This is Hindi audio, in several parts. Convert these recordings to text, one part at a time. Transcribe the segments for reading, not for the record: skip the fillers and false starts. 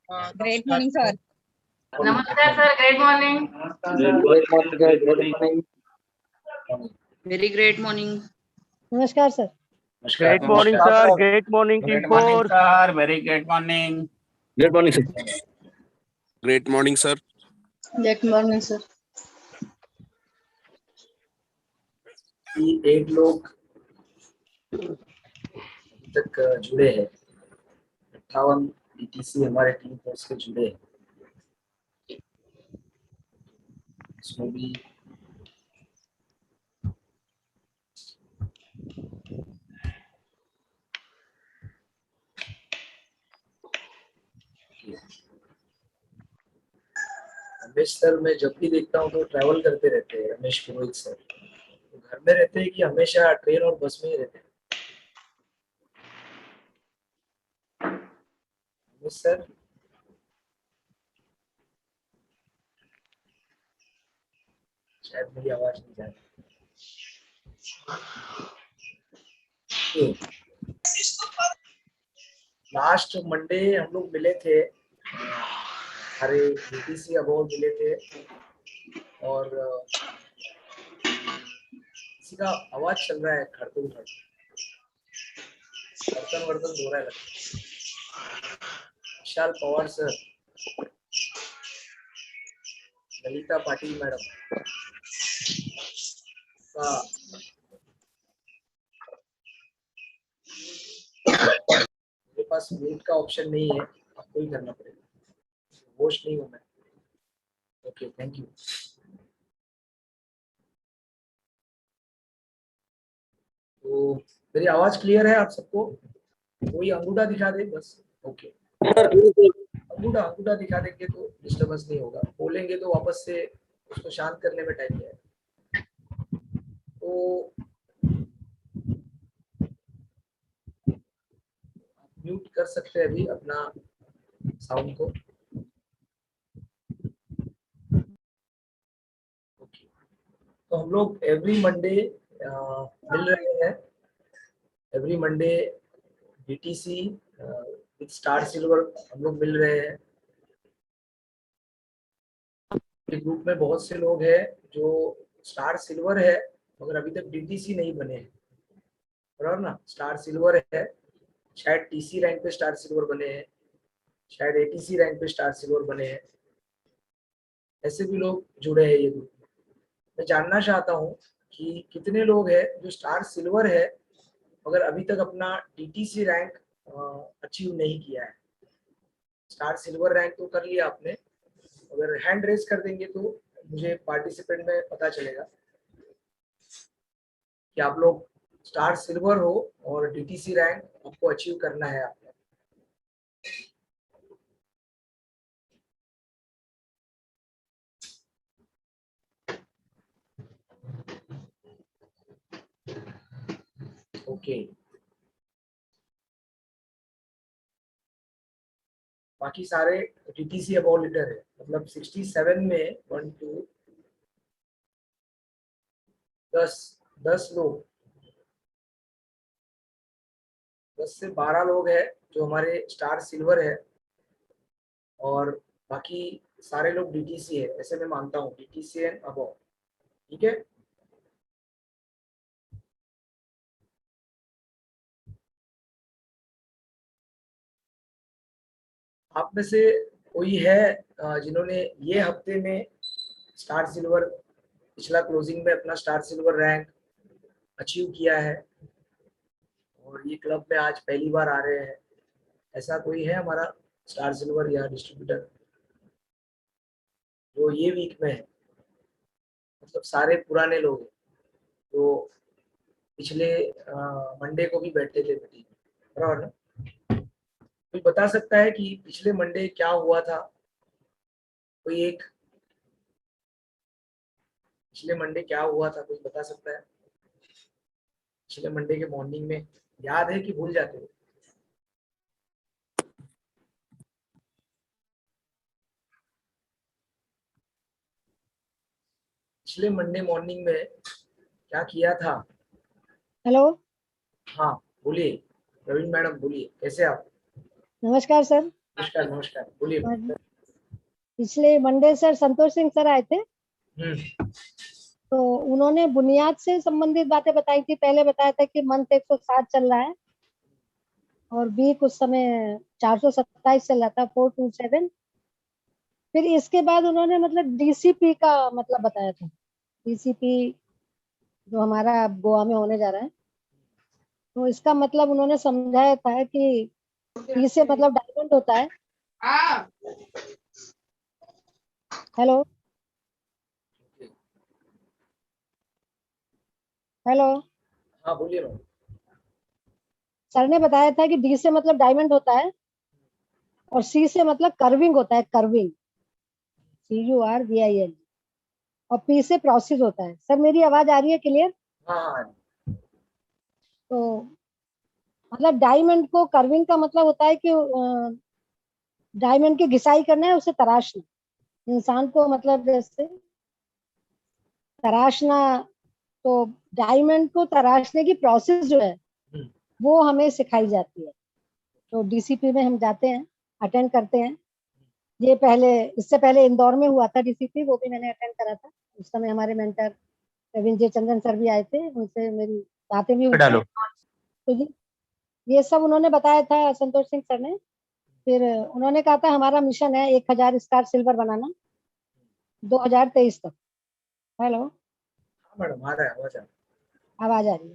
Great morning, sir. Namaskar, sir. Great morning. Great morning, guys. Good morning. Very great morning. नमस्कार sir. Great morning, sir. Great morning, team morning, 4. sir. Very great morning. Good morning, sir. Great morning, sir. Good morning, sir. कि 8 लोग अभी तक जुड़े हैं. 58 DTC हमारे टीम फोर्स के जुड़े हैं. इसमें भी रमेश सर मैं जब भी देखता हूँ तो ट्रैवल करते रहते हैं. रमेश पुरोहित सर तो घर में रहते हैं कि हमेशा ट्रेन और बस में ही रहते हैं? रमेश सर शायद मेरी आवाज नहीं जा रही. लास्ट मंडे हम लोग मिले थे, हमारे DTC अबोव मिले थे और किसी का आवाज चल रहा है खड़तुल बर्तन वर्तन धो रहा है. विशाल पवार सर, ललिता पाटिल मैडम का मेरे पास म्यूट का ऑप्शन नहीं है, आपको ही करना पड़ेगा. होस्ट नहीं हूँ मैं. Okay, thank you. तो मेरी आवाज क्लियर है आप सबको? कोई अंगूठा दिखा दे बस. ओके, अंगूठा दिखा देंगे तो डिस्टर्बेंस नहीं होगा. बोलेंगे तो वापस से उसको शांत करने में टाइम लगेगा. तो म्यूट कर सकते हैं अभी अपना साउंड को. ओके, तो हम लोग एवरी मंडे मिल रहे हैं. Every Monday DTC with star silver हम लोग मिल रहे हैं. ग्रुप में बहुत से लोग हैं जो स्टार सिल्वर है मगर अभी तक DTC नहीं बने हैं, बराबर ना. स्टार सिल्वर है, शायद TC रैंक पे स्टार सिल्वर बने हैं, शायद ATC रैंक पे स्टार सिल्वर बने हैं. ऐसे भी लोग जुड़े हैं ये ग्रुप. मैं जानना चाहता हूँ कि कितने लोग हैं जो स्टार सिल्वर है मगर अभी तक अपना DTC रैंक अचीव नहीं किया है. स्टार सिल्वर रैंक तो कर लिया आपने, अगर हैंड रेज कर देंगे तो मुझे पार्टिसिपेंट में पता चलेगा कि आप लोग स्टार सिल्वर हो और DTC रैंक आपको अचीव करना है आपने. ओके, बाकी सारे DTC अबोव लीडर है, मतलब 67 में 1 2 10 लोग, 10 से 12 लोग हैं जो हमारे स्टार सिल्वर है और बाकी सारे लोग DTC है. ऐसे मैं मानता हूँ DTC एंड अबोव. ठीक है, आप में से कोई है जिन्होंने ये हफ्ते में स्टार सिल्वर, पिछला क्लोजिंग में अपना स्टार सिल्वर रैंक अचीव किया है और ये क्लब में आज पहली बार आ रहे हैं? ऐसा कोई है हमारा स्टार सिल्वर या डिस्ट्रीब्यूटर जो ये वीक में है? मतलब सारे पुराने लोग हैं जो पिछले मंडे को भी बैठे थे मीटिंग, बराबर ना. कोई बता सकता है कि पिछले मंडे क्या हुआ था? कोई एक पिछले मंडे क्या हुआ था कोई बता सकता है? पिछले मंडे के मॉर्निंग में याद है कि भूल जाते हो? पिछले मंडे मॉर्निंग में क्या किया था? हेलो. हाँ बोलिए, प्रवीण मैडम बोलिए, कैसे आप? नमस्कार सर. नमस्कार नमस्कार, बोलिए। पिछले Monday sir Santosh Singh sir आए थे, हम्म, तो उन्होंने बुनियाद से संबंधित बातें बताई थी। पहले बताया था कि मंथ 160 चल रहा है और वीक उस समय 427 चल रहा था, 427। फिर इसके बाद उन्होंने मतलब डीसीपी का मतलब बताया था। डीसीपी जो हमारा गोवा में होने जा रहा है, तो इसका मतलब उन्होंने समझाया था कि इससे मतलब डायमंड होता है। हेलो हेलो हाँ बोलिए मैम। सर ने बताया था कि डी से मतलब डायमंड होता है और सी से मतलब कर्विंग होता है, कर्विंग, CURVING, और पी से प्रोसेस होता है। सर मेरी आवाज आ रही है क्लियर? हाँ हाँ, तो मतलब डायमंड को कर्विंग का मतलब होता है कि डायमंड की घिसाई करना है, उसे तराशना, इंसान को मतलब जैसे तराशना। तो डायमंड को तराशने की प्रोसेस जो है वो हमें सिखाई जाती है। तो डीसीपी में हम जाते हैं, अटेंड करते हैं। ये पहले, इससे पहले इंदौर में हुआ था डीसीपी, वो भी मैंने अटेंड करा था। उस समय हमारे मेंटर प्रवीण जे चंद्रन सर भी आए थे, उनसे मेरी बातें भी हुई थी। तो ये सब उन्होंने बताया था संतोष सिंह सर ने। फिर उन्होंने कहा था हमारा मिशन है 1000 स्टार सिल्वर बनाना 2023 तक। हेलो, हाँ मैडम, आ रहा है आवाज, आ रहा है। आवाज आ रही है?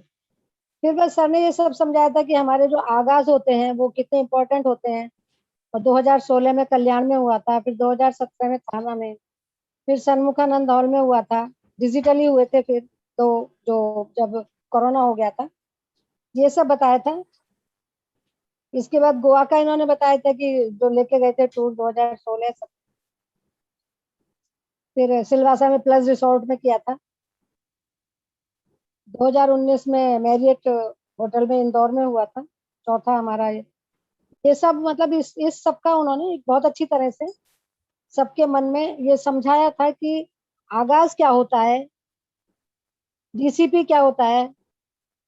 फिर बस सर ने ये सब समझाया था कि हमारे जो आगाज होते हैं वो कितने इंपॉर्टेंट होते हैं। और 2016 में कल्याण में हुआ था, फिर 2017 में थाना में, फिर सन्मुखानंद हॉल में हुआ था, डिजिटली हुए थे। फिर तो जो जब कोरोना हो गया था, ये सब बताया था। इसके बाद गोवा का इन्होंने बताया था कि जो लेके गए थे टूर 2016 सब। फिर सिलवासा में प्लस रिसोर्ट में किया था। 2019 में मैरियट होटल में इंदौर में हुआ था, चौथा हमारा ये सब मतलब इस सब का उन्होंने एक बहुत अच्छी तरह से सबके मन में ये समझाया था कि आगाज क्या होता है, डीसीपी क्या होता है।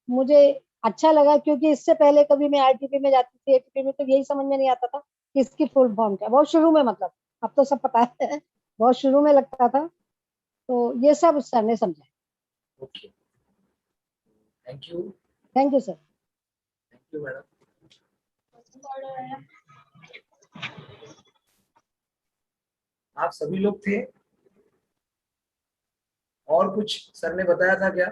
मुझे अच्छा लगा क्योंकि इससे पहले कभी मैं आरटीपी में जाती थी, एटीपी में, तो यही समझ में नहीं आता था कि इसकी फुल फॉर्म क्या। बहुत शुरू में, मतलब अब तो सब पता है, बहुत शुरू में लगता था। तो ये सब सर ने समझा। Okay, thank you. Thank you sir. Thank you madam. आप सभी लोग थे, और कुछ सर ने बताया था क्या?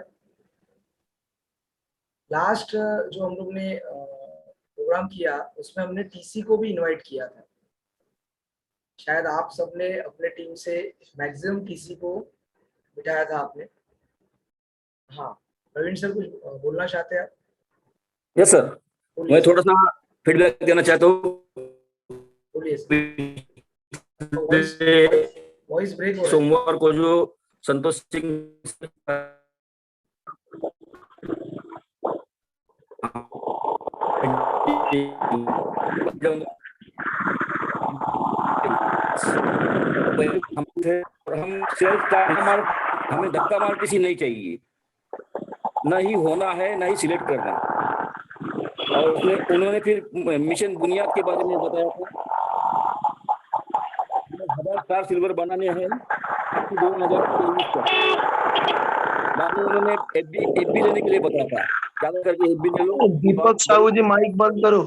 लास्ट जो हम लोग ने प्रोग्राम किया उसमें हमने टीसी को भी इनवाइट किया था। शायद आप सबने अपने टीम से मैक्सिमम टीसी को बिठाया था आपने। हाँ, प्रवीण सर कुछ बोलना चाहते हैं आप? यस सर, बोलिए मैं सर, थोड़ा सा फीडबैक देना चाहता हूँ। बोलिए सर। वॉइस ब्रेक हो रहा है। सोमवार को जो संतोष सिंह हम थे और हम सेल्फ हमें धक्का मार किसी नहीं चाहिए, न ही होना है, न ही सिलेक्ट करना। और उन्होंने फिर मिशन बुनियाद के बारे में बताया था। 1000 स्टार सिल्वर बनाने हैं 2023 तक। बाद में उन्होंने एफबी लेने के लिए बताया था, ज्यादा करके एफबी ले लो। दीपक साहू जी माइक बंद करो।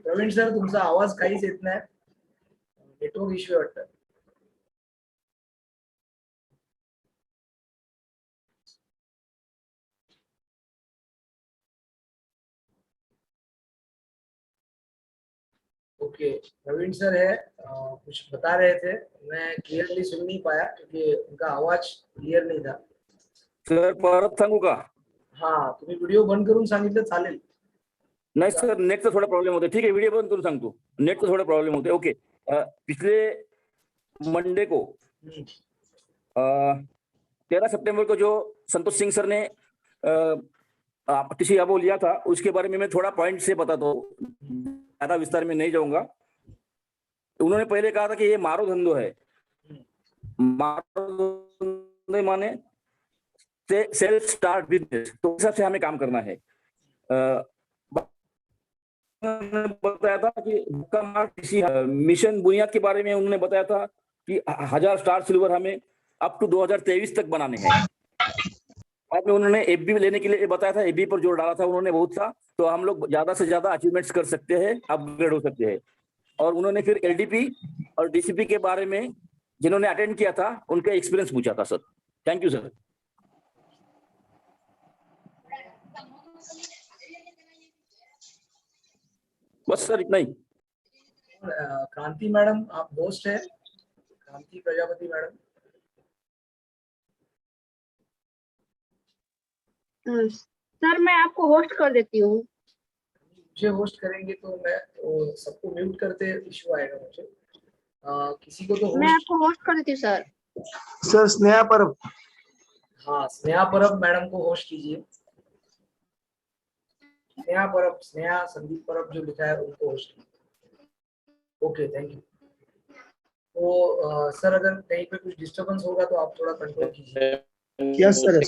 प्रवीण सर, तुमचा आवाज काहीच येत नाही, नेटवर्क इश्यू वाटतं. ओके, प्रवीण सर है, कुछ बता रहे थे, मैं क्लियरली सुन नहीं पाया क्योंकि उनका आवाज क्लियर नहीं था. सर परत सांगू का? हाँ, तुम्ही व्हिडिओ बंद करून सांगितलं चालेल. नहीं सर, नेटचा थोड़ा प्रॉब्लेम होता है. ठीक है, वीडियो बंद करून सांगतो. नेटचा थोड़ा प्रॉब्लेम होता है. ओके, पिछले मंडे को 13 सितंबर को जो संतोष सिंह सर ने किसी अबो लिया था, उसके बारे में मैं थोड़ा पॉइंट से बताता हूँ, ज्यादा विस्तार में नहीं जाऊंगा. उन्होंने पहले कहा था कि ये मारो धंधो है. माने सेल्फ स्टार्ट बिजनेस, तो इस हिसाब से हमें काम करना है। बताया था कि मिशन बुनियाद के बारे में उन्होंने बताया था कि 1000 स्टार सिल्वर हमें अप टू 2023 तक बनाने हैं। बाद में उन्होंने एफबी लेने के लिए बताया था, एफबी पर जोर डाला था उन्होंने बहुत सा, तो हम लोग ज्यादा से ज्यादा अचीवमेंट्स कर सकते हैं, अपग्रेड हो सकते हैं। और उन्होंने फिर एलडीपी और डीसीपी के बारे में जिन्होंने अटेंड किया था उनका एक्सपीरियंस पूछा था सर। Thank you sir. बस सर इतना ही। क्रांति मैडम आप होस्ट है, क्रांति प्रजापति मैडम। सर मैं आपको होस्ट कर देती हूँ। मुझे होस्ट करेंगे तो मैं तो सबको म्यूट करते इशू आएगा मुझे। किसी को तो मैं होस्ट, आपको होस्ट कर देती हूँ सर। सर स्नेहा परब। हाँ स्नेहा परब मैडम को होस्ट कीजिए। स्नेहा परब, स्नेहा संदीप परब जो लिखा है उनको होस्ट कीजिए। Okay thank you. तो सर अगर कहीं पे कुछ डिस्टरबेंस होगा तो आप थोड़ा कंट्रोल कीजिए। Yes sir.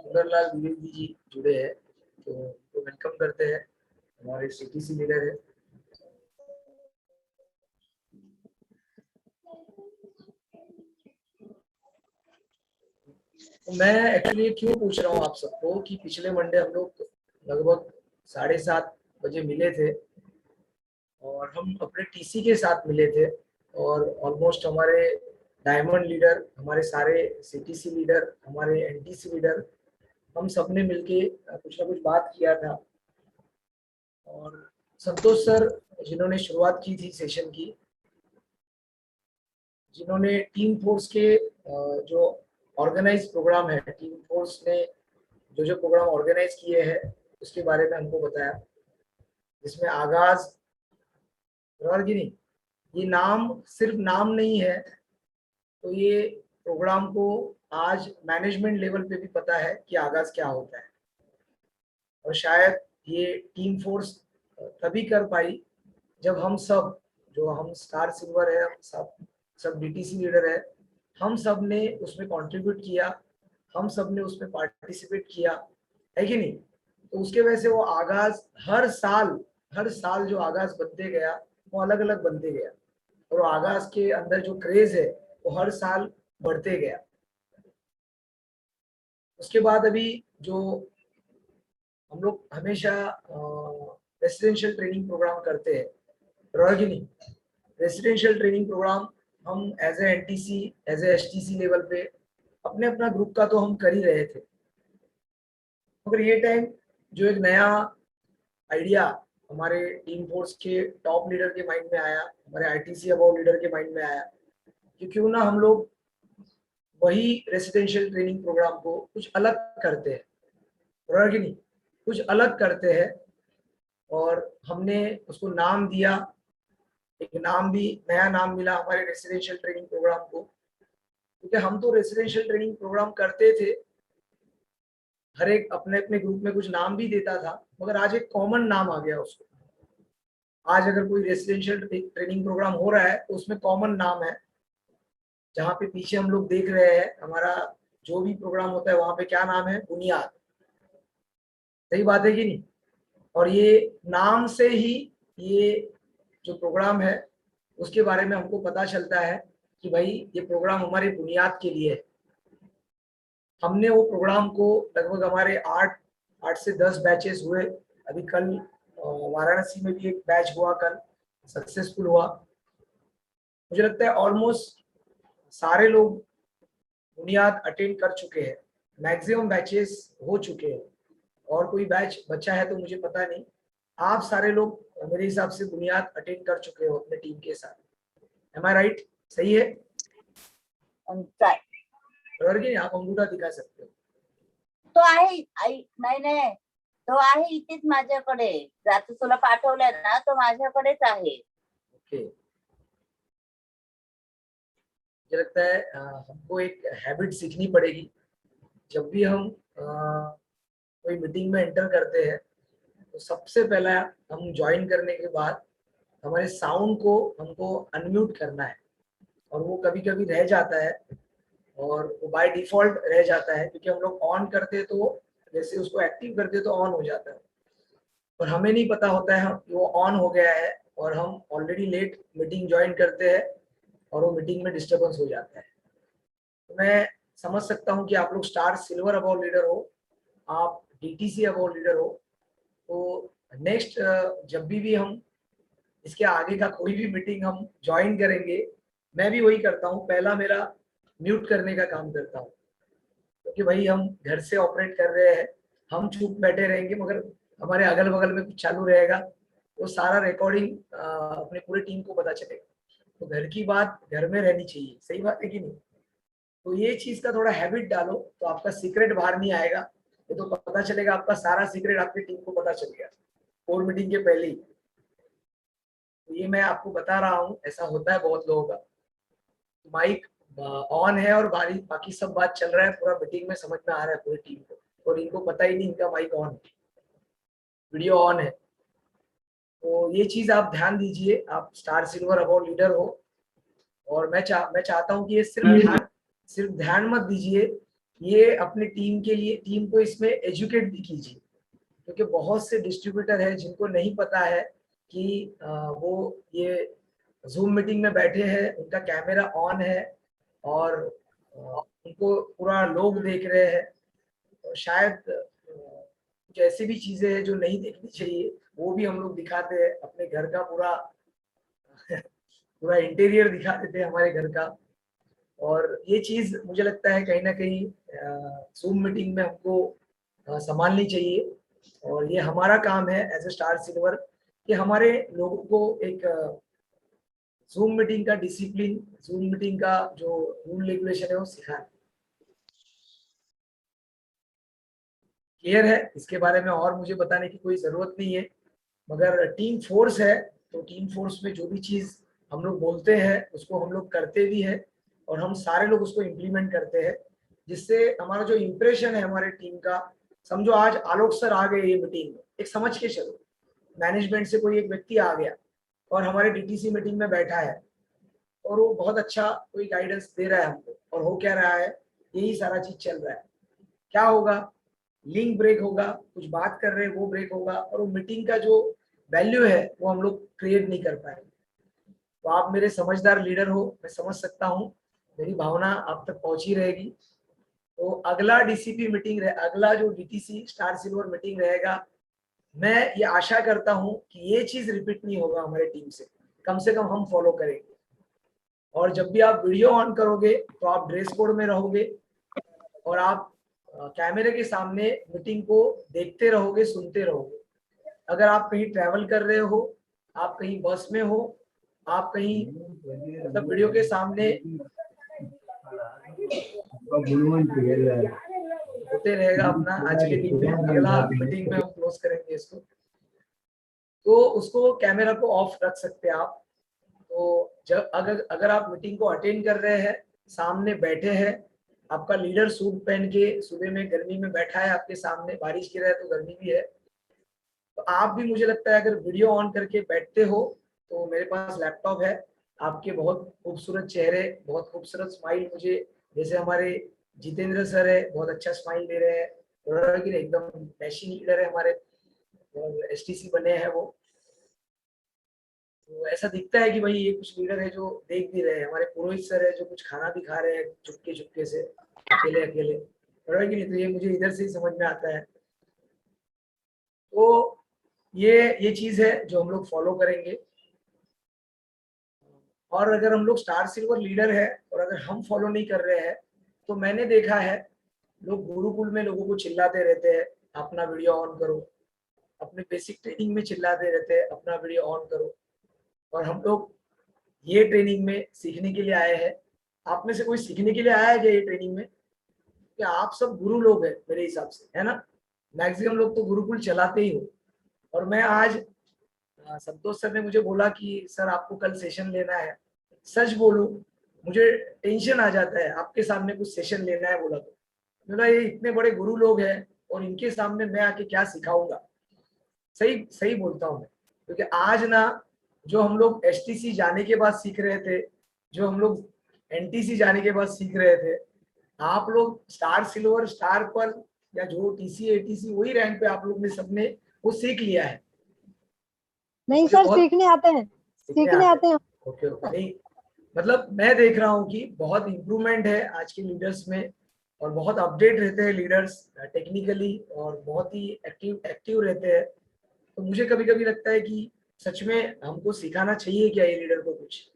सुंदरलाल द्विवेदी जी जुड़े हैं तो वेलकम करते हैं, हमारे सीटीसी लीडर है। तो मैं एक्चुअली क्यों पूछ रहा हूँ आप सबको कि पिछले मंडे हम लोग लगभग 7:30 बजे मिले थे और हम अपने टीसी के साथ मिले थे और ऑलमोस्ट हमारे डायमंड लीडर, हमारे सारे सीटीसी लीडर, हमारे एनटीसी लीडर, हम सब ने मिलके कुछ ना कुछ बात किया था। और संतोष सर जिन्होंने शुरुआत की थी सेशन की, जिन्होंने टीम फोर्स के जो ऑर्गेनाइज प्रोग्राम है, टीम फोर्स ने जो प्रोग्राम ऑर्गेनाइज किए हैं उसके बारे में हमको बताया, जिसमें आगाज और नहीं, ये नाम सिर्फ नाम नहीं है, तो ये प्रोग्राम को आज मैनेजमेंट लेवल पे भी पता है कि आगाज क्या होता है। और शायद ये टीम फोर्स तभी कर पाई जब हम सब, जो हम स्टार सिल्वर है, हम सब डीटीसी लीडर है, हम सब ने उसमें कंट्रीब्यूट किया, हम सब ने उसमें पार्टिसिपेट किया, है कि नहीं। तो उसके वजह से वो आगाज हर साल जो आगाज बनते गया वो अलग अलग बनते गया, और आगाज के अंदर जो क्रेज है वो हर साल बढ़ते गया। उसके बाद अभी जो हम लोग हमेशा रेसिडेंशियल ट्रेनिंग प्रोग्राम करते हैं, रेसिडेंशियल ट्रेनिंग प्रोग्राम हम as a NTC, as a STC level पे अपने अपना ग्रुप का तो हम कर ही रहे थे, मगर ये टाइम जो एक नया आइडिया हमारे टीम फोर्स के टॉप लीडर के माइंड में आया, हमारे आईटीसी अबव लीडर के माइंड में आया कि क्यों ना हम लोग वही रेसिडेंशियल ट्रेनिंग प्रोग्राम को कुछ अलग करते हैं, बराबर कि नहीं, कुछ अलग करते हैं। और हमने उसको नाम दिया, एक नाम भी, नया नाम मिला हमारे रेसिडेंशियल ट्रेनिंग प्रोग्राम को, क्योंकि हम तो रेसिडेंशियल ट्रेनिंग प्रोग्राम करते थे, हर एक अपने अपने ग्रुप में कुछ नाम भी देता था, मगर आज एक कॉमन नाम आ गया उसको। आज अगर कोई रेसिडेंशियल ट्रेनिंग प्रोग्राम हो रहा है तो उसमें कॉमन नाम है, जहाँ पे पीछे हम लोग देख रहे हैं हमारा जो भी प्रोग्राम होता है वहां पे क्या नाम है, बुनियाद। सही बात है कि नहीं। और ये नाम से ही ये जो प्रोग्राम है उसके बारे में हमको पता चलता है कि भाई ये प्रोग्राम हमारे बुनियाद के लिए है। हमने वो प्रोग्राम को लगभग हमारे 8 से 10 बैचेस हुए। अभी कल वाराणसी में भी एक बैच हुआ, कल सक्सेसफुल हुआ। मुझे लगता है ऑलमोस्ट सारे लोग बुनियाद अटेंड कर चुके हैं, मैक्सिमम बैचेस हो चुके हैं, और कोई बैच बचा है तो मुझे पता नहीं। आप सारे लोग मेरे हिसाब से बुनियाद अटेंड कर चुके हो अपने टीम के साथ। एम आई राइट? सही है? आप अंगूठा दिखा सकते हो तो आहे नाही तो आहे इथेच माझ्याकडे, रात्री तुला पाठवलंय ना तो माझ्याकडेच आहे। ओके, मुझे लगता है हमको एक हैबिट सीखनी पड़ेगी। जब भी हम कोई मीटिंग में एंटर करते हैं तो सबसे पहला हम ज्वाइन करने के बाद हमारे साउंड को हमको अनम्यूट करना है, और वो कभी कभी रह जाता है और वो बाय डिफॉल्ट रह जाता है, क्योंकि हम लोग ऑन करते तो जैसे उसको एक्टिव करते तो ऑन हो जाता है, और हमें नहीं पता होता है कि वो ऑन हो गया है और हम ऑलरेडी लेट मीटिंग ज्वाइन करते हैं और वो मीटिंग में डिस्टर्बेंस हो जाता है। तो मैं समझ सकता हूँ कि आप लोग स्टार सिल्वर अवार्ड लीडर हो, आप डीटीसी अवार्ड लीडर हो, तो नेक्स्ट जब भी हम इसके आगे का कोई भी मीटिंग हम ज्वाइन करेंगे, मैं भी वही करता हूँ, पहला मेरा म्यूट करने का काम करता हूँ, क्योंकि भाई हम घर से ऑपरेट कर रहे हैं, हम चुप बैठे रहेंगे मगर हमारे अगल बगल में कुछ चालू रहेगा, वो सारा रिकॉर्डिंग अपने पूरे टीम को पता चलेगा। तो घर की बात घर में रहनी चाहिए, सही बात है कि नहीं? तो ये चीज का थोड़ा हैबिट डालो तो आपका सीक्रेट बाहर नहीं आएगा, ये तो पता चलेगा, आपका सारा सीक्रेट आपकी टीम को पता चल गया कोर मीटिंग के पहले ही। तो ये मैं आपको बता रहा हूँ, ऐसा होता है बहुत लोगों का, माइक ऑन है और बाकी सब बात चल रहा है, पूरा मीटिंग में समझ में आ रहा है पूरी टीम को, और इनको पता ही नहीं इनका माइक ऑन है, वीडियो ऑन है। तो ये चीज आप ध्यान दीजिए, आप स्टार सिल्वर अवार्ड लीडर हो, और मैं चाहता हूँ कि ये सिर्फ ध्यान मत दीजिए, ये अपनी टीम के लिए, टीम को इसमें एजुकेट भी कीजिए, क्योंकि बहुत से डिस्ट्रीब्यूटर है जिनको नहीं पता है कि वो ये जूम मीटिंग में बैठे हैं, उनका कैमरा ऑन है और उनको पूरा लोग देख रहे हैं, और शायद कुछ ऐसी भी चीजें हैं जो नहीं देखनी चाहिए, वो भी हम लोग दिखाते हैं, अपने घर का पूरा पूरा इंटीरियर दिखा देते हैं हमारे घर का। और ये चीज मुझे लगता है कहीं ना कहीं जूम मीटिंग में हमको संभालनी चाहिए, और ये हमारा काम है एज ए स्टार सिल्वर कि हमारे लोगों को एक जूम मीटिंग का डिसिप्लिन, जूम मीटिंग का जो रूल रेगुलेशन है वो सिखाएं। क्लियर है? इसके बारे में और मुझे बताने की कोई जरूरत नहीं है, मगर टीम फोर्स है तो टीम फोर्स में जो भी चीज हम लोग बोलते हैं उसको हम लोग करते भी है, और हम सारे लोग उसको इम्प्लीमेंट करते हैं, जिससे हमारा जो इम्प्रेशन है हमारे टीम का, समझो आज आलोक सर आ गए ये मीटिंग में, एक समझ के चलो मैनेजमेंट से कोई एक व्यक्ति आ गया और हमारे डीटीसी मीटिंग में बैठा है और वो बहुत अच्छा कोई गाइडेंस दे रहा है हमको, और हो क्या रहा है, यही सारा चीज चल रहा है, क्या होगा, लिंक ब्रेक होगा, कुछ बात कर रहे हैं वो ब्रेक होगा, और वो मीटिंग का जो वैल्यू है वो हम लोग क्रिएट नहीं कर पाएंगे। तो आप मेरे समझदार लीडर हो, मैं समझ सकता हूँ, मेरी भावना आप तक पहुंची रहेगी। तो अगला डीसीपी मीटिंग अगला जो डीटीसी स्टार सिल्वर मीटिंग रहेगा, मैं ये आशा करता हूँ कि ये चीज रिपीट नहीं होगा हमारे टीम से कम हम फॉलो करेंगे। और जब भी आप वीडियो ऑन करोगे तो आप ड्रेस कोड में रहोगे, और आप कैमरे के सामने मीटिंग को देखते रहोगे, सुनते रहोगे। अगर आप कहीं ट्रैवल कर रहे हो, आप कहीं बस में हो, आप कहीं मतलब वीडियो के सामने होते रहेगा अपना। आज के दिन में अगला मीटिंग में हम क्लोज करेंगे इसको, तो उसको कैमरा को ऑफ रख सकते हैं आप। तो जब अगर आप मीटिंग को अटेंड कर रहे हैं, सामने बैठे हैं, आपका लीडर सूट पहन के सुबह में गर्मी में बैठा है आपके सामने, बारिश गिर रहा है तो गर्मी भी है, तो आप भी मुझे लगता है अगर वीडियो ऑन करके बैठते हो, तो मेरे पास लैपटॉप है, आपके बहुत खूबसूरत चेहरे, बहुत खूबसूरत स्माइल, मुझे जैसे हमारे जितेंद्र सर है बहुत अच्छा स्माइल दे रहे हैं, एकदम डैशिंग लीडर है हमारे, एसटीसी बने हैं वो, तो ऐसा दिखता है कि भाई ये कुछ लीडर है जो देख भी रहे हैं। हमारे पुरोहित सर है जो कुछ खाना भी खा रहे हैं चुपके चुपके से, अकेले अकेले, बराबर कि नहीं? तो ये मुझे इधर से ही समझ में आता है। तो ये चीज है जो हम लोग फॉलो करेंगे। और अगर हम लोग स्टार सिल्वर लीडर है और अगर हम फॉलो नहीं कर रहे हैं, तो मैंने देखा है लोग गुरुकुल में लोगों को चिल्लाते रहते हैं अपना वीडियो ऑन करो, अपने बेसिक ट्रेनिंग में चिल्लाते रहते हैं अपना वीडियो ऑन करो, और हम लोग ये ट्रेनिंग में सीखने के लिए आए हैं। आप में से कोई सीखने के लिए आया है क्या ये ट्रेनिंग में? कि आप सब गुरु लोग हैं मेरे हिसाब से, है ना? मैक्सिमम लोग तो गुरुकुल चलाते ही हो। और मैं आज संतोष सर ने मुझे बोला कि सर आपको कल सेशन लेना है, सच बोलूं मुझे टेंशन आ जाता है आपके सामने कुछ सेशन लेना है बोला तो, ये इतने बड़े गुरु लोग हैं और इनके सामने मैं आके क्या सिखाऊंगा। सही सही बोलता हूँ मैं, क्योंकि आज ना जो हम लोग एसटीसी जाने के बाद सीख रहे थे, जो हम लोग एनटीसी जाने के बाद सीख रहे थे, आप लोग स्टार सिल्वर स्टार पर या जो टीसी एटीसी वही रैंक पे आप लोग ने सबने वो सीख लिया है। नहीं मुझे सर, बहुत सीखने आते हैं, सीखने आते हैं। ओके ओके, नहीं मतलब मैं देख रहा हूँ कि बहुत इम्प्रूवमेंट है आज के लीडर्स में, और बहुत अपडेट रहते हैं लीडर्स टेक्निकली, और बहुत ही एक्टिव रहते हैं। तो मुझे कभी कभी लगता है कि सच में हमको सिखाना चाहिए क्या ये लीडर को कुछ।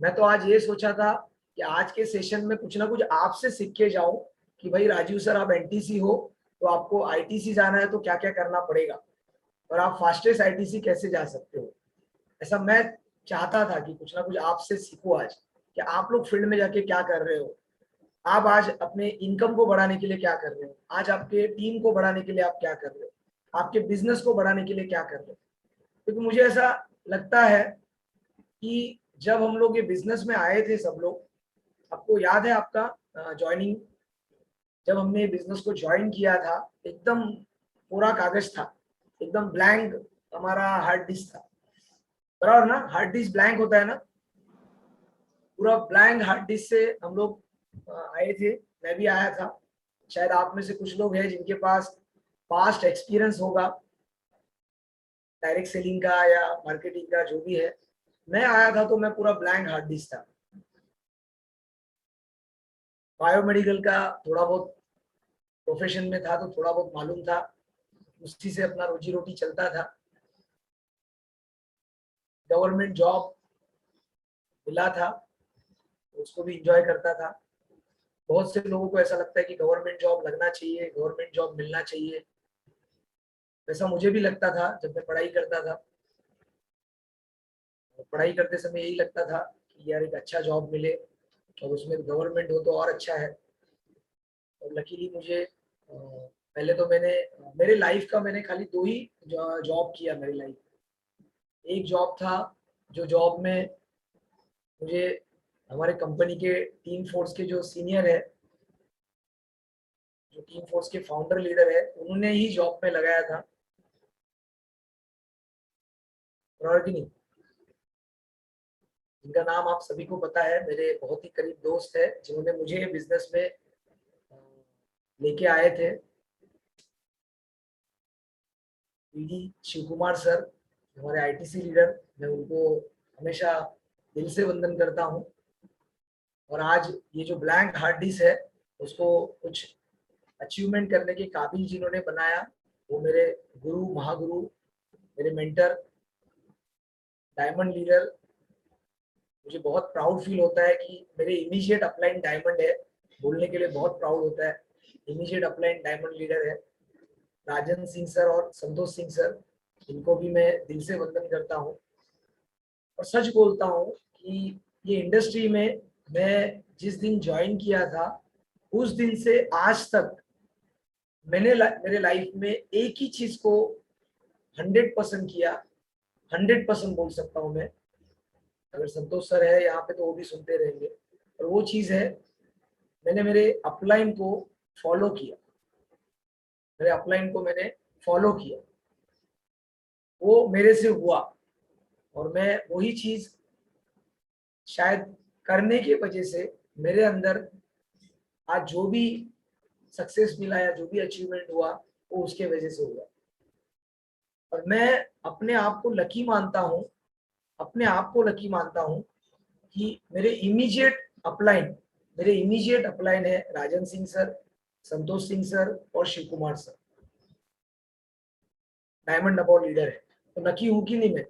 मैं तो आज ये सोचा था कि आज के सेशन में कुछ ना कुछ आपसे सीख के जाऊं कि भाई राजीव सर आप एनटीसी हो तो आपको आईटीसी जाना है तो क्या क्या करना पड़ेगा, और आप फास्टेस्ट आईटीसी कैसे जा सकते हो। ऐसा मैं चाहता था कि कुछ ना कुछ आपसे सीखो आज कि आप लोग फील्ड में जाके क्या कर रहे हो, आप आज अपने इनकम को बढ़ाने के लिए क्या कर रहे हो, आज आपके टीम को बढ़ाने के लिए आप क्या कर रहे हो, आपके बिजनेस को बढ़ाने के लिए क्या कर रहे हो। क्योंकि मुझे ऐसा लगता है कि जब हम लोग ये बिजनेस में आए थे सब लोग, आपको याद है आपका ज्वाइनिंग, जब हमने बिजनेस को ज्वाइन किया था एकदम पूरा कागज था, एकदम ब्लैंक हमारा हार्ड डिस्क था, बराबर ना। हार्ड डिस्क ब्लैंक होता है ना, पूरा ब्लैंक हार्ड डिस्क से हम लोग आए थे, मैं भी आया था। शायद आप में से कुछ लोग हैं जिनके पास पास्ट एक्सपीरियंस होगा डायरेक्ट सेलिंग का या मार्केटिंग का, जो भी है। मैं आया था तो मैं पूरा ब्लैंक हार्ड डिस्क था। बायोमेडिकल का थोड़ा बहुत प्रोफेशन में था तो थोड़ा बहुत मालूम था, उसी से अपना रोजी रोटी चलता था। गवर्नमेंट जॉब मिला था, उसको भी एंजॉय करता था। बहुत से लोगों को ऐसा लगता है कि गवर्नमेंट जॉब लगना चाहिए, गवर्नमेंट जॉब मिलना चाहिए। वैसा मुझे भी लगता था जब मैं पढ़ाई करता था। पढ़ाई करते समय यही लगता था कि यार एक अच्छा जॉब मिले और उसमें गवर्नमेंट हो तो और अच्छा है। और लकीली मुझे पहले तो मैंने मेरे लाइफ का मैंने खाली 2 ही जॉब किया मेरी लाइफ। एक जॉब था जो जॉब में मुझे हमारे कंपनी के टीम फोर्स के जो सीनियर है, जो टीम फोर्स के फाउंडर लीडर है, उन्होंने ही जॉब पे लगाया था। और कि नहीं, जिनका नाम आप सभी को पता है, मेरे बहुत ही करीब दोस्त है जिन्होंने मुझे बिजनेस में लेके आए थे। पीडी शिव कुमार सर, हमारे आईटीसी लीडर, मैं उनको हमेशा दिल से वंदन करता हूँ। और आज ये जो ब्लैंक हार्ड डिस्क है उसको कुछ अचीवमेंट करने के काबिल जिन्होंने बनाया, वो मेरे गुरु, महागुरु, मेरे मेंटर, डायमंड लीडर। मुझे बहुत प्राउड फील होता है कि मेरे इमीडिएट अपलाइन डायमंड है, बोलने के लिए बहुत प्राउड होता है। इमीडिएट अपलाइन डायमंड लीडर है राजन सिंह सर और संतोष सिंह सर, इनको भी मैं दिल से वंदन करता हूँ। और सच बोलता हूँ कि ये इंडस्ट्री में मैं जिस दिन ज्वाइन किया था उस दिन से आज तक मैंने मेरे लाइफ में एक ही चीज को 100% किया, 100% बोल सकता हूँ मैं। अगर संतोष सर है यहाँ पे तो वो भी सुनते रहेंगे। और वो चीज है, मैंने मेरे अपलाइन को फॉलो किया, मेरे अपलाइन को मैंने फॉलो किया, वो मेरे से हुआ। और मैं वही चीज शायद करने की वजह से मेरे अंदर आज जो भी सक्सेस मिला या जो भी अचीवमेंट हुआ वो उसके वजह से हुआ। और मैं अपने आप को लकी मानता हूँ, अपने आप को लकी मानता हूँ कि मेरे इमीडिएट अपलाइन है राजन सिंह सर, संतोष सिंह सर और Shiv Kumar sir, diamond award leader है। तो लकी हूँ कि नहीं मैं,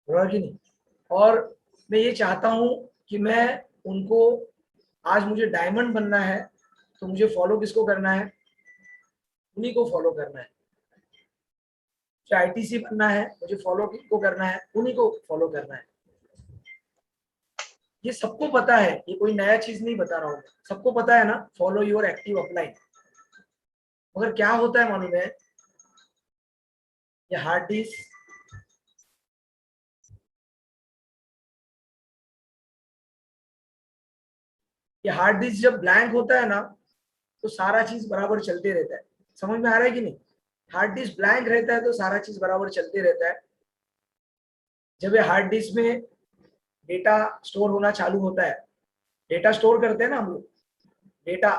बोला कि नहीं। और मैं ये चाहता हूँ कि मैं उनको, आज मुझे डायमंड बनना है तो मुझे फॉलो किसको करना है, उन्हीं को फॉलो करना है। आईटीसी बनना है मुझे फॉलो किसको करना है, उन्हीं को फॉलो करना है। ये सबको पता है, ये कोई नया चीज नहीं बता रहा हूँ, सबको पता है ना, फॉलो योर एक्टिव अपलाइन। मगर क्या होता है मालूम है, ये हार्ड डिस्क, ये हार्ड डिस्क जब ब्लैंक होता है ना तो सारा चीज बराबर चलते रहता है। समझ में आ रहा है कि नहीं। हार्ड डिस्क ब्लैंक रहता है तो सारा चीज बराबर चलते रहता है। जब ये हार्ड डिस्क में डेटा स्टोर होना चालू होता है, डेटा स्टोर करते हैं ना हम लोग, डेटा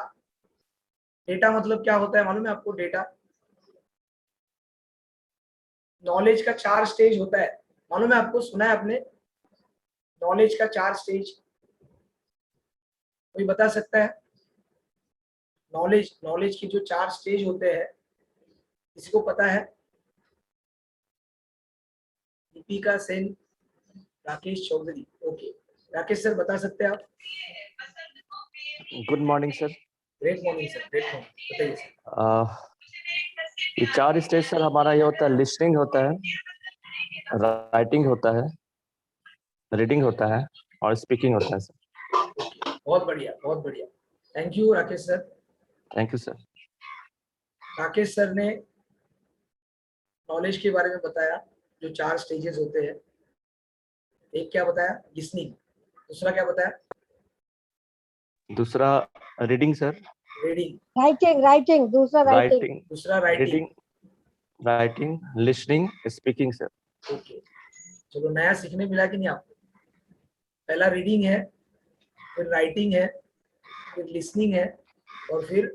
डेटा मतलब क्या होता है मालूम है आपको? डेटा नॉलेज का 4 स्टेज होता है, मालूम है आपको? सुना है आपने नॉलेज का 4 स्टेज? कोई बता सकता है? नॉलेज की जो 4 स्टेज होते हैं, किसी को पता है? दीपिका सेन, राकेश चौधरी। ओके, राकेश सर बता सकते हैं आप? Good morning sir. Great morning sir, great morning, बताइए सर। ये 4 स्टेज सर हमारा ये होता है, लिसनिंग होता है, राइटिंग होता है, रीडिंग होता है और स्पीकिंग होता है सर। बहुत बढ़िया, बहुत बढ़िया, thank you Rakesh sir. Thank you sir. Rakesh sir ने नॉलेज के बारे में बताया, जो 4 स्टेजेस होते हैं। एक क्या बताया? लिसनिंग। दूसरा क्या बताया? दूसरा रीडिंग सर। रीडिंग। राइटिंग, दूसरा राइटिंग। दूसरा writing. Writing, listening, speaking sir. Okay, चलो नया सीखने मिला कि नहीं आपको? पहला रीडिंग है, फिर राइटिंग है, फिर लिसनिंग है और फिर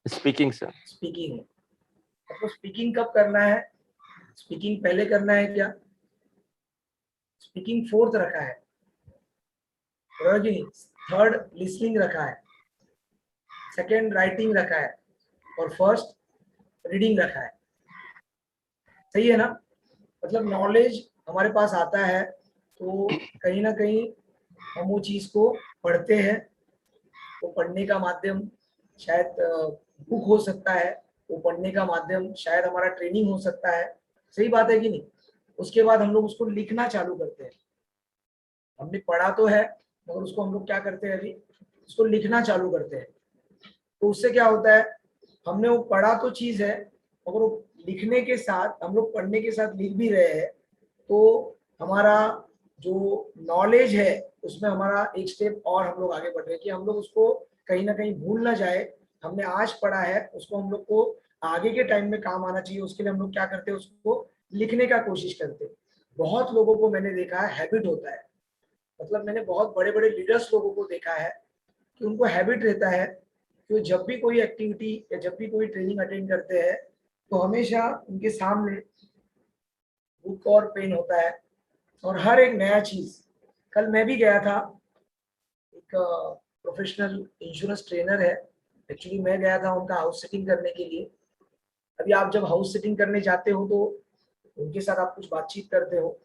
स्पीकिंग सर। स्पीकिंग है। आपको स्पीकिंग कब करना है? स्पीकिंग पहले करना है क्या? स्पीकिंग 4th रखा है, थर्ड लिसनिंग रखा है, सेकंड राइटिंग रखा है और फर्स्ट रीडिंग रखा है। सही है ना? मतलब नॉलेज हमारे पास आता है तो कहीं ना कहीं हम वो चीज को पढ़ते हैं। वो पढ़ने का माध्यम शायद बुक हो सकता है, वो पढ़ने का माध्यम शायद हमारा ट्रेनिंग हो सकता है। सही बात है कि नहीं? उसके बाद हम लोग उसको लिखना चालू करते हैं। हमने पढ़ा तो है मगर उसको हम लोग क्या करते हैं? अभी उसको लिखना चालू करते हैं। तो उससे क्या होता है? हमने वो पढ़ा तो चीज है मगर वो लिखने के साथ, हम लोग पढ़ने के साथ लिख भी रहे हैं तो हमारा जो नॉलेज है उसमें हमारा एक स्टेप और हम लोग आगे बढ़ रहे हैं कि हम लोग उसको कहीं ना कहीं भूल ना जाए। हमने आज पढ़ा है उसको हम लोग को आगे के टाइम में काम आना चाहिए, उसके लिए हम लोग क्या करते हैं? उसको लिखने का कोशिश करते हैं। बहुत लोगों को मैंने देखा है हैबिट होता है, मतलब मैंने बहुत बड़े बड़े लीडर्स लोगों को देखा है कि उनको हैबिट रहता है कि जब भी कोई एक्टिविटी या जब भी कोई ट्रेनिंग अटेंड करते हैं तो हमेशा उनके सामने बुक और पेन होता है और हर एक नया चीज। कल मैं भी गया था, एक प्रोफेशनल इंश्योरेंस ट्रेनर है, एक्चुअली मैं गया था उनका हाउस सिटिंग करने के लिए। अभी आप जब हाउस सिटिंग करने जाते हो तो उनके साथ आप कुछ बातचीत करते हो,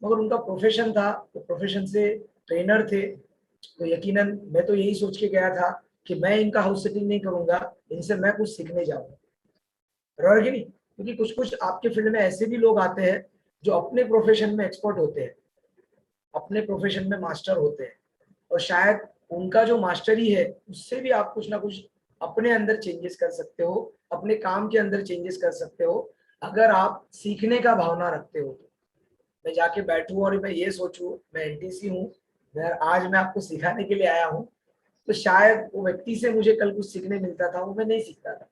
मगर उनका प्रोफेशन था, वो प्रोफेशन से ट्रेनर थे। तो यकीनन मैं तो यही सोच के गया था कि मैं इनका हाउस सिटिंग नहीं करूंगा, इनसे मैं कुछ सीखने जाऊंगा, बराबर कि नहीं? क्योंकि कुछ कुछ आपके फील्ड में ऐसे भी लोग आते हैं जो अपने प्रोफेशन में एक्सपर्ट होते हैं, अपने प्रोफेशन में मास्टर होते हैं और शायद उनका जो मास्टरी है उससे भी आप कुछ ना कुछ अपने अंदर चेंजेस कर सकते हो, अपने काम के अंदर चेंजेस कर सकते हो अगर आप सीखने का भावना रखते हो। तो मैं जाके बैठूं और मैं ये सोचूं मैं एनटीसी हूँ, मैं आपको सिखाने के लिए आया हूँ, तो शायद वो व्यक्ति से मुझे कल कुछ सीखने मिलता था, वो मैं नहीं सीखता था।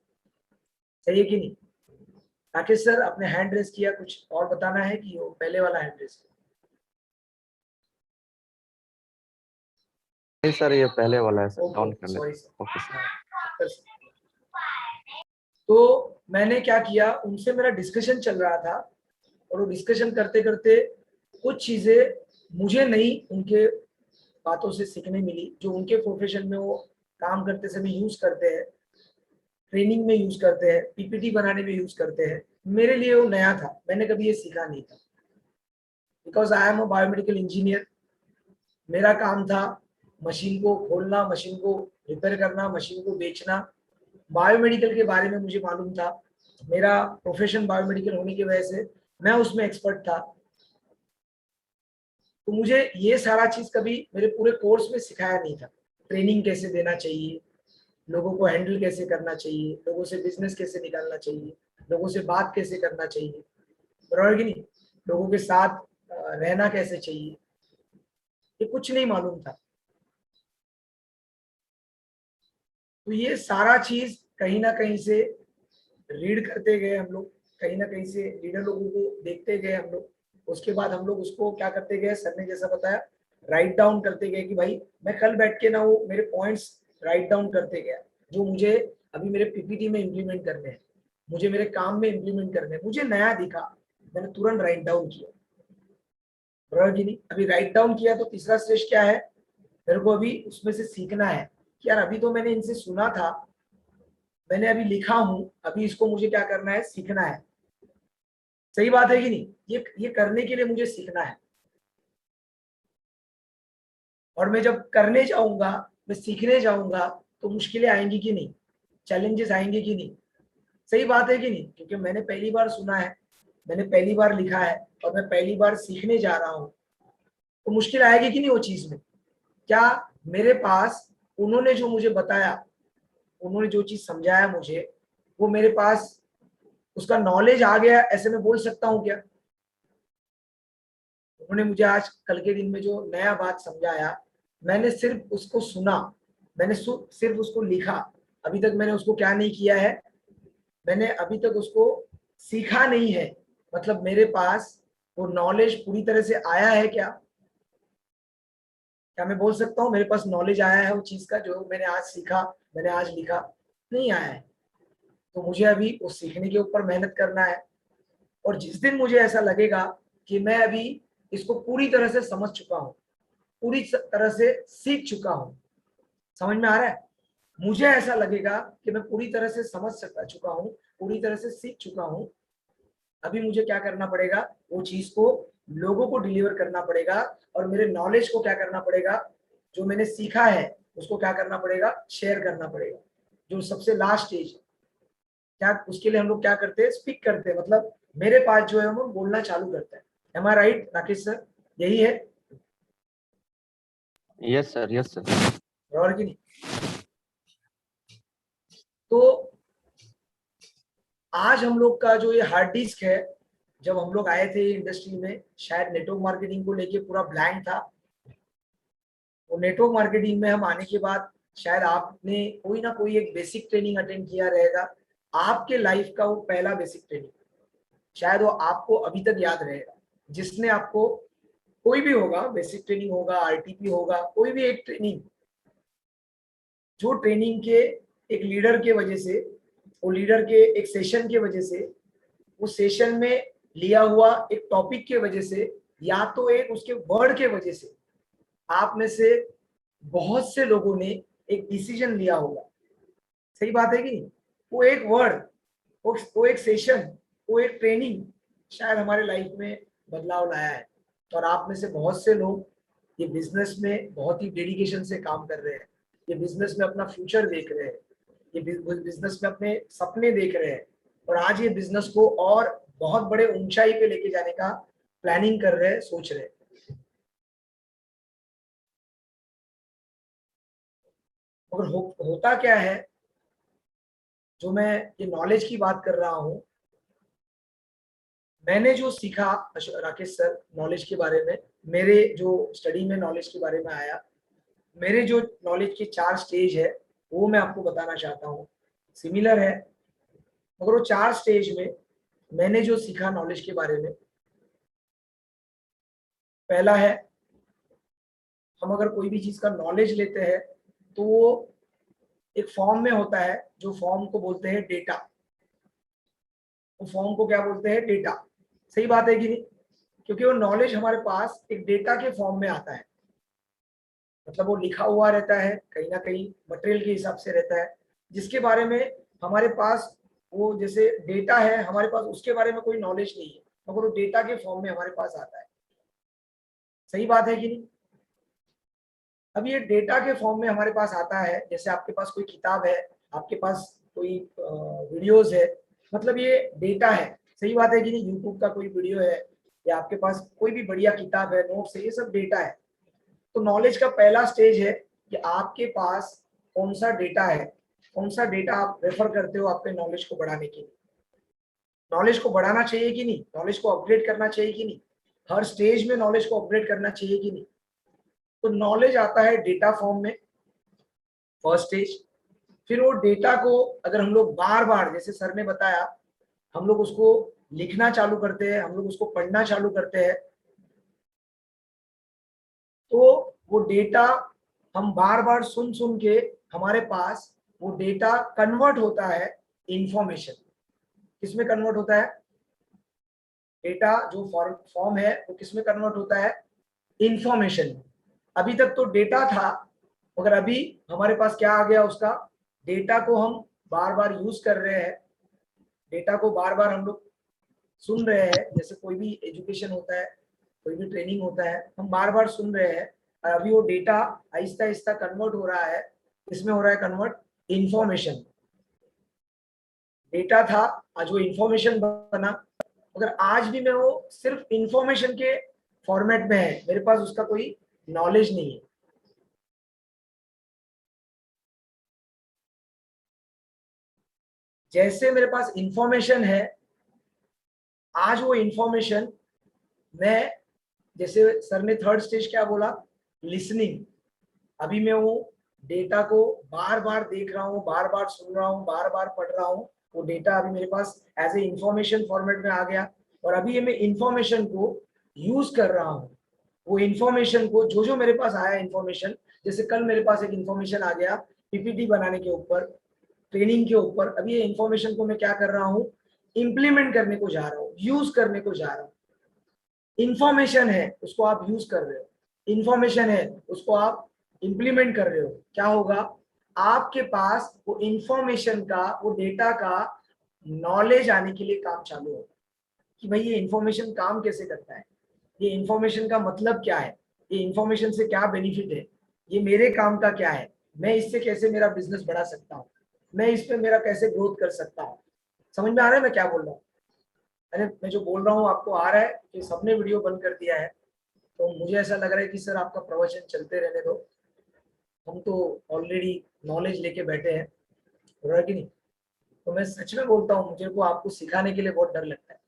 सही है कि नहीं? राकेश सर आपने हैंड रेस किया, कुछ और बताना है कि वो पहले वाला हैंड रेस? नहीं सर, ये पहले वाला है सर, डाउन कर सॉरी लेते। Okay sir. तो मैंने क्या किया, उनसे मेरा डिस्कशन चल रहा था और वो डिस्कशन करते करते कुछ चीजें मुझे नहीं उनके बातों से सीखने मिली जो उनके प्रोफेशन में वो काम करते समय यूज करते हैं, ट्रेनिंग में यूज करते हैं, पीपीटी बनाने में यूज करते हैं। मेरे लिए वो नया था, मैंने कभी ये सीखा नहीं था। Because I am a biomedical engineer, मेरा काम था मशीन को खोलना, मशीन को रिपेयर करना, मशीन को बेचना। बायोमेडिकल के बारे में मुझे मालूम था, मेरा प्रोफेशन बायोमेडिकल होने की वजह से मैं उसमें एक्सपर्ट था। तो मुझे ये सारा चीज कभी मेरे पूरे कोर्स में सिखाया नहीं था। ट्रेनिंग कैसे देना चाहिए, लोगों को हैंडल कैसे करना चाहिए, लोगों से बिजनेस कैसे निकालना चाहिए, लोगों से बात कैसे करना चाहिए, बराबर कि नहीं, लोगों के साथ रहना कैसे चाहिए, ये कुछ नहीं मालूम था। तो ये सारा चीज कहीं ना कहीं से रीड करते गए हम लोग, कहीं ना कहीं से लीडर लोगों को देखते गए हम लोग। उसके बाद हम लोग उसको क्या करते गए, सर ने जैसा बताया राइट डाउन करते गए कि भाई मैं कल बैठ के ना वो मेरे पॉइंट्स राइट डाउन करते गया जो मुझे अभी मेरे पीपीटी में इम्प्लीमेंट करने हैं, मुझे मेरे काम में इम्प्लीमेंट करने हैं, मुझे नया दिखा, मैंने तुरंत राइट डाउन किया। बराबर कि नहीं? अभी राइट डाउन किया तो तीसरा स्टेज क्या है, मेरे को अभी उसमें से सीखना है कि यार अभी तो मैंने इनसे सुना था, मैंने अभी लिखा हूं, अभी इसको मुझे क्या करना है, सीखना है। सही बात है कि नहीं? ये करने के लिए मुझे सीखना है, और मैं जब करने जाऊंगा, मैं सीखने जाऊंगा तो मुश्किलें आएंगी कि नहीं, चैलेंजेस आएंगे कि नहीं? सही बात है कि नहीं? क्योंकि मैंने पहली बार सुना है, मैंने पहली बार लिखा है और मैं पहली बार सीखने जा रहा हूं, तो मुश्किल आएगी कि नहीं वो चीज में? क्या मेरे पास उन्होंने जो मुझे बताया, उन्होंने जो चीज समझाया मुझे, वो मेरे पास उसका नॉलेज आ गया, ऐसे मैं बोल सकता हूं क्या? उन्होंने मुझे आज कल के दिन में जो नया बात समझाया, मैंने सिर्फ उसको सुना, मैंने सिर्फ उसको लिखा, अभी तक मैंने उसको क्या नहीं किया है, मैंने अभी तक उसको सीखा नहीं है। मतलब मेरे पास वो नॉलेज पूरी तरह से आया है क्या? क्या मैं बोल सकता हूँ मेरे पास नॉलेज आया है वो चीज का जो मैंने आज सीखा, मैंने आज लिखा? नहीं आया है। तो मुझे अभी उस सीखने के ऊपर मेहनत करना है, और जिस दिन मुझे ऐसा लगेगा कि मैं अभी इसको पूरी तरह से समझ चुका हूँ, पूरी तरह से सीख चुका हूँ, समझ में आ रहा है? मुझे ऐसा लगेगा कि मैं पूरी तरह से समझ चुका हूँ, पूरी तरह से सीख चुका हूँ, अभी मुझे क्या करना पड़ेगा, वो चीज को लोगों को डिलीवर करना पड़ेगा, और मेरे नॉलेज को क्या करना पड़ेगा, जो मैंने सीखा है उसको क्या करना पड़ेगा, शेयर करना पड़ेगा। जो सबसे लास्ट स्टेज क्या, उसके लिए हम लोग क्या करते हैं, स्पीक करते हैं, मतलब मेरे पास जो है हम लोग बोलना चालू करते हैं। एम आई राइट राकेश सर? यही है? Yes sir, yes sir. और की नहीं? तो आज हम लोग का जो ये हार्ड डिस्क है, जब हम लोग आए थे इंडस्ट्री में, शायद नेटवर्क मार्केटिंग को लेके पूरा ब्लैंक था। वो नेटवर्क मार्केटिंग में हम आने के बाद शायद आपने कोई ना कोई एक बेसिक ट्रेनिंग अटेंड किया रहेगा, आपके लाइफ का वो पहला बेसिक ट्रेनिंग, शायद वो आपको अभी तक याद रहेगा। जिसने आपको, कोई भी होगा, बेसिक ट्रेनिंग होगा, आरटीपी होगा, कोई भी एक ट्रेनिंग, जो ट्रेनिंग के एक लीडर के वजह से, वो लीडर के एक सेशन के वजह से, उस सेशन में लिया हुआ एक टॉपिक के वजह से, या तो एक उसके वर्ड के वजह से, आप में से बहुत से लोगों ने एक डिसीजन लिया होगा। सही बात है कि नहीं? वो एक वर्ड, वो एक सेशन, वो एक ट्रेनिंग शायद हमारे लाइफ में बदलाव लाया है। और आप में से बहुत से लोग ये बिजनेस में बहुत ही डेडिकेशन से काम कर रहे हैं, ये बिजनेस में अपना फ्यूचर देख रहे हैं, ये बिजनेस में अपने सपने देख रहे हैं, और आज ये बिजनेस को और बहुत बड़े ऊंचाई पे लेके जाने का प्लानिंग कर रहे हैं, सोच रहे हैं। मगर होता क्या है, जो मैं ये नॉलेज की बात कर रहा हूं, मैंने जो सीखा राकेश सर नॉलेज के बारे में, मेरे जो स्टडी में नॉलेज के बारे में आया, मेरे जो नॉलेज के 4 स्टेज है वो मैं आपको बताना चाहता हूँ। सिमिलर है, मगर वो 4 स्टेज में मैंने जो सीखा नॉलेज के बारे में, पहला है, हम अगर कोई भी चीज का नॉलेज लेते हैं तो वो एक फॉर्म में होता है, जो फॉर्म को बोलते हैं डेटा। वो फॉर्म को क्या बोलते हैं, डेटा। सही बात है कि नहीं? क्योंकि वो नॉलेज हमारे पास एक डेटा के फॉर्म में आता है, मतलब वो लिखा हुआ रहता है, कहीं ना कहीं मटेरियल के हिसाब से रहता है, जिसके बारे में हमारे पास वो जैसे डेटा है, हमारे पास उसके बारे में कोई नॉलेज नहीं है, मगर वो डेटा के फॉर्म में हमारे पास आता है। सही बात है कि नहीं? अब ये डेटा के फॉर्म में हमारे पास आता है, जैसे आपके पास कोई किताब है, आपके पास कोई वीडियोस है, मतलब ये डेटा है। सही बात है कि नहीं? यूट्यूब का कोई वीडियो है, या आपके पास कोई भी बढ़िया किताब है, नोट्स है, ये सब डेटा है। तो नॉलेज का पहला स्टेज है कि आपके पास कौन सा डेटा है, कौन सा डेटा आप रेफर करते हो आपके नॉलेज को बढ़ाने के लिए। नॉलेज को बढ़ाना चाहिए कि नहीं? नॉलेज को अपग्रेड करना चाहिए कि नहीं? हर स्टेज में नॉलेज को अपग्रेड करना चाहिए कि नहीं? तो नॉलेज आता है डेटा फॉर्म में, फर्स्ट स्टेज। फिर वो डेटा को अगर हम लोग बार बार, जैसे सर ने बताया, हम लोग उसको लिखना चालू करते हैं, हम लोग उसको पढ़ना चालू करते हैं, तो वो डेटा हम बार बार सुन सुन के हमारे पास वो डेटा कन्वर्ट होता है इंफॉर्मेशन। किसमें कन्वर्ट होता है? डेटा जो फॉर्म है वो किसमें कन्वर्ट होता है? इंफॉर्मेशन। अभी तक तो डेटा था, मगर अभी हमारे पास क्या आ गया? उसका डेटा को हम बार बार यूज कर रहे हैं, डेटा को बार बार हम लोग सुन रहे हैं। जैसे कोई भी एजुकेशन होता है, कोई भी ट्रेनिंग होता है, हम बार बार सुन रहे हैं, और अभी वो डेटा आहिस्ता आहिस्ता कन्वर्ट हो रहा है। इसमें हो रहा है कन्वर्ट इंफॉर्मेशन। डेटा था, आज वो इंफॉर्मेशन बना, मगर आज भी मैं वो सिर्फ इंफॉर्मेशन के फॉर्मेट में है, मेरे पास उसका कोई नॉलेज नहीं है। जैसे मेरे पास इंफॉर्मेशन है, आज वो इंफॉर्मेशन मैं, जैसे सर ने थर्ड स्टेज क्या बोला? लिसनिंग। अभी मैं वो डेटा को बार बार देख रहा हूँ, बार बार सुन रहा हूँ, बार बार पढ़ रहा हूँ। वो डेटा अभी मेरे पास एज ए इंफॉर्मेशन फॉर्मेट में आ गया, और अभी ये मैं इंफॉर्मेशन को यूज कर रहा हूँ। वो इंफॉर्मेशन को, जो जो मेरे पास आया इंफॉर्मेशन, जैसे कल मेरे पास एक इंफॉर्मेशन आ गया पीपीटी बनाने के ऊपर, ट्रेनिंग के ऊपर, अभी ये इंफॉर्मेशन को मैं क्या कर रहा हूँ? इम्प्लीमेंट करने को जा रहा हूँ, यूज करने को जा रहा हूँ। इंफॉर्मेशन है, उसको आप यूज कर रहे हो, इंफॉर्मेशन है, उसको आप इंप्लीमेंट कर रहे हो। क्या होगा? आपके पास वो इंफॉर्मेशन का, वो डेटा का नॉलेज आने के लिए काम चालू होगा कि भाई ये इंफॉर्मेशन काम कैसे करता है, ये इंफॉर्मेशन का मतलब क्या है, ये इंफॉर्मेशन से क्या बेनिफिट है, ये मेरे काम का क्या है, मैं इससे कैसे मेरा बिजनेस बढ़ा सकता हूँ, मैं इस पे मेरा कैसे ग्रोथ कर सकता हूँ। समझ में आ रहा है मैं क्या बोल रहा हूँ? अरे मैं जो बोल रहा हूँ आपको आ रहा है कि सबने वीडियो बंद कर दिया है? तो मुझे ऐसा लग रहा है कि सर आपका प्रवचन चलते रहने दो, हम तो ऑलरेडी नॉलेज लेके बैठे हैं, हो रहा है कि नहीं? तो मैं सच में बोलता हूँ, मुझे को आपको सिखाने के लिए बहुत डर लगता है,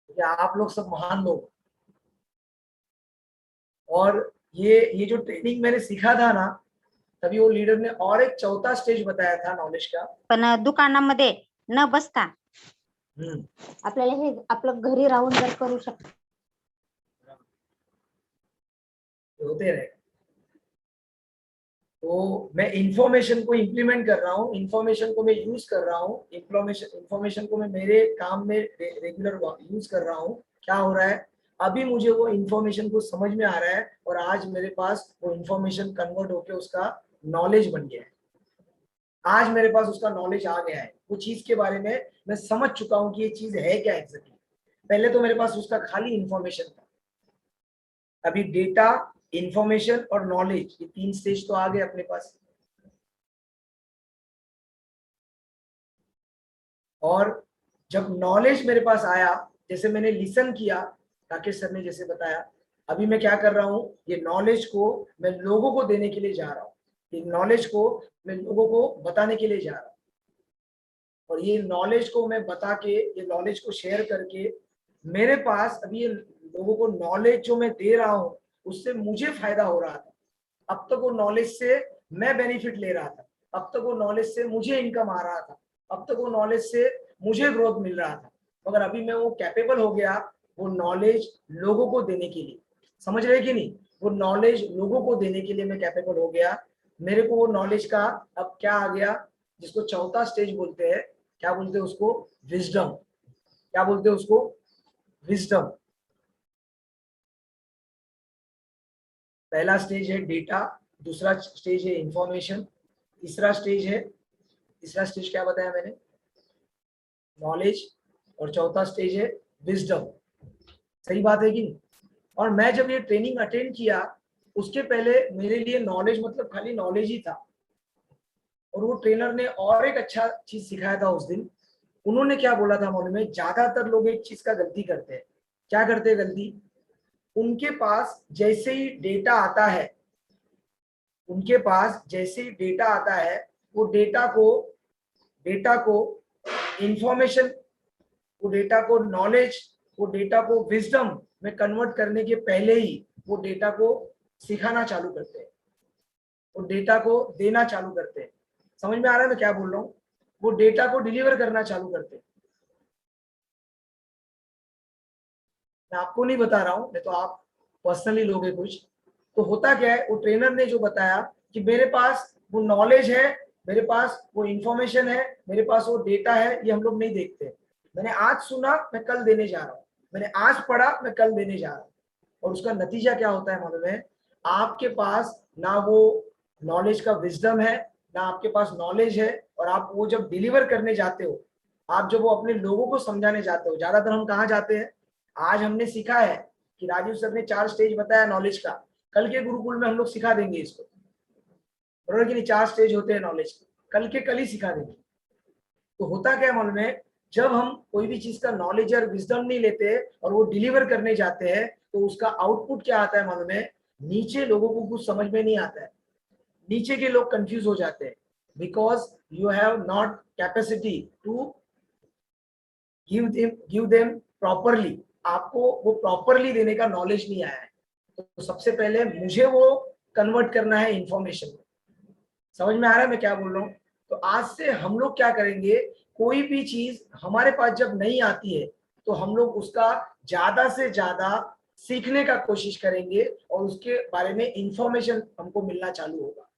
क्योंकि आप लोग सब महान लोग, और ये जो ट्रेनिंग मैंने सीखा था ना, तभी वो लीडर ने और एक चौथा स्टेज बताया था नॉलेज का। पण दुकानामध्ये न बसता आपल्याला हे आपलं घरी राहून जर करू शकतो, होते रहे। तो मैं इंफॉर्मेशन को इंप्लीमेंट कर रहा हूँ, इंफॉर्मेशन को मैं यूज कर रहा हूँ, इंफॉर्मेशन को मैं मेरे काम में रेगुलर यूज कर रहा हूँ। क्या हो रहा है? अभी मुझे वो इंफॉर्मेशन को समझ में आ रहा है, और आज मेरे पास वो इंफॉर्मेशन कन्वर्ट होके उसका नॉलेज बन गया है। आज मेरे पास उसका नॉलेज आ गया है, वो चीज के बारे में मैं समझ चुका हूँ कि ये चीज है क्या एग्जैक्टली। पहले तो मेरे पास उसका खाली इंफॉर्मेशन था, अभी डेटा, इंफॉर्मेशन और नॉलेज, ये तीन स्टेज तो आ गए अपने पास। और जब नॉलेज मेरे पास आया, जैसे मैंने लिसन किया, राकेश सर ने जैसे बताया, अभी मैं क्या कर रहा हूँ? ये नॉलेज को मैं लोगों को देने के लिए जा रहा हूँ, ये नॉलेज को मैं लोगों को बताने के लिए जा रहा हूँ, और ये नॉलेज को मैं बता के, ये नॉलेज को शेयर करके, मेरे पास अभी ये लोगों को नॉलेज जो मैं दे रहा हूँ, उससे मुझे फायदा हो रहा था। अब तक वो नॉलेज से मैं बेनिफिट ले रहा था, अब तक वो नॉलेज से मुझे इनकम आ रहा था, अब तक वो नॉलेज से मुझे ग्रोथ मिल रहा था, मगर अभी मैं वो कैपेबल हो गया वो नॉलेज लोगों को देने के लिए। समझ रहे कि नहीं? वो नॉलेज लोगों को देने के लिए मैं कैपेबल हो गया। मेरे को वो नॉलेज का अब क्या आ गया, जिसको चौथा स्टेज बोलते हैं, क्या बोलते हैं उसको? विजडम। क्या बोलते हैं उसको? विजडम। पहला स्टेज है डेटा, दूसरा स्टेज है इंफॉर्मेशन, तीसरा स्टेज क्या बताया मैंने? नॉलेज, और चौथा स्टेज है विजडम। सही बात है कि नहीं? और मैं जब ये ट्रेनिंग अटेंड किया, उसके पहले मेरे लिए नॉलेज मतलब खाली नॉलेज ही था, और वो ट्रेनर ने और एक अच्छा चीज सिखाया था उस दिन। उन्होंने क्या बोला था मालूम है? ज्यादातर लोग एक चीज का गलती करते हैं। क्या करते हैं गलती? उनके पास जैसे ही डेटा आता है, उनके पास जैसे ही डेटा आता है, वो डेटा को इंफॉर्मेशन, वो डेटा को नॉलेज, वो डेटा को विजडम में कन्वर्ट करने के पहले ही वो डेटा को सिखाना चालू करते हैं, वो डेटा को देना चालू करते हैं। समझ में आ रहा है मैं क्या बोल रहा हूँ? वो डेटा को डिलीवर करना चालू करते हैं। मैं आपको नहीं बता रहा हूँ, नहीं तो आप पर्सनली लोगे कुछ। तो होता क्या है, वो ट्रेनर ने जो बताया कि मेरे पास वो नॉलेज है, मेरे पास वो इंफॉर्मेशन है, मेरे पास वो डेटा है, ये हम लोग नहीं देखते। मैंने आज सुना, मैं कल देने जा रहा हूँ, मैंने आज पढ़ा, मैं कल देने जा रहा हूँ। और उसका नतीजा क्या होता है मालूम है? आपके पास ना वो नॉलेज का विजडम है, ना आपके पास नॉलेज है, और आप वो जब डिलीवर करने जाते हो, आप जब वो अपने लोगों को समझाने जाते हो, ज्यादातर हम कहाँ जाते हैं? आज हमने सीखा है कि राजीव सर ने 4 स्टेज बताया नॉलेज का, कल के गुरुकुल में हम लोग सिखा देंगे इसको, बराबर कि नहीं? 4 स्टेज होते हैं नॉलेज के, कल के कल ही सिखा देंगे। तो होता क्या मालूम है, जब हम कोई भी चीज का नॉलेज और विजडम नहीं लेते और वो डिलीवर करने जाते हैं, तो उसका आउटपुट क्या आता है मालूम है? नीचे लोगों को कुछ समझ में नहीं आता है, नीचे के लोग कंफ्यूज हो जाते हैं, because you have not capacity to give them properly. आपको वो प्रॉपरली देने का नॉलेज नहीं आया है। तो सबसे पहले मुझे वो कन्वर्ट करना है इंफॉर्मेशन में। समझ में आ रहा है मैं क्या बोल रहा हूँ? तो आज से हम लोग क्या करेंगे, कोई भी चीज हमारे पास जब नहीं आती है तो हम लोग उसका ज्यादा से ज्यादा सीखने का कोशिश करेंगे और उसके बारे में इंफॉर्मेशन हमको मिलना चालू होगा।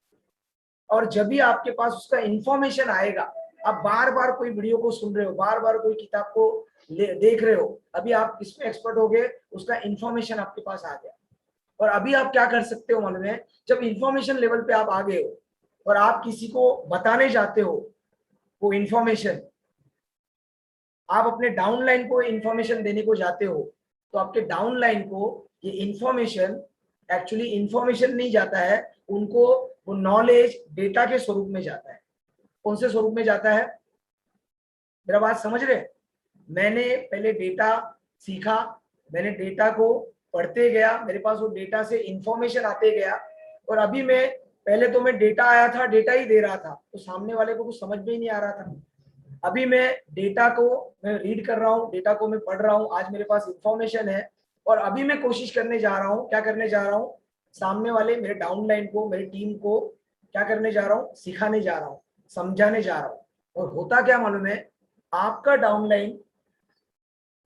और जब भी आपके पास उसका इंफॉर्मेशन आएगा, आप बार बार कोई वीडियो को सुन रहे हो, बार बार कोई किताब को देख रहे हो, अभी आप किसमें एक्सपर्ट हो गए, उसका इंफॉर्मेशन आपके पास आ गया। और अभी आप क्या कर सकते हो मालूम है? जब इंफॉर्मेशन लेवल पे आप आ गए हो और आप किसी को बताने जाते हो वो इंफॉर्मेशन, आप अपने डाउनलाइन को इंफॉर्मेशन देने को जाते हो, तो आपके डाउनलाइन को ये इंफॉर्मेशन, एक्चुअली इंफॉर्मेशन नहीं जाता है उनको, वो नॉलेज डेटा के स्वरूप में जाता है। कौन से स्वरूप में जाता है? मेरा बात समझ रहे? मैंने पहले डेटा सीखा, मैंने डेटा को पढ़ते गया, मेरे पास वो डेटा से इंफॉर्मेशन आते गया, और अभी मैं पहले तो मैं डेटा आया था, डेटा ही दे रहा था, तो सामने वाले को कुछ समझ में ही नहीं आ रहा था। अभी मैं डेटा को मैं रीड कर रहा हूँ, डेटा को मैं पढ़ रहा हूँ, आज मेरे पास इंफॉर्मेशन है, और अभी मैं कोशिश करने जा रहा हूँ, क्या करने जा रहा हूँ? सामने वाले मेरे डाउनलाइन को, मेरी टीम को क्या करने जा रहा हूँ? सिखाने जा रहा हूँ, समझाने जा रहा हूँ। और होता क्या मालूम है? आपका डाउनलाइन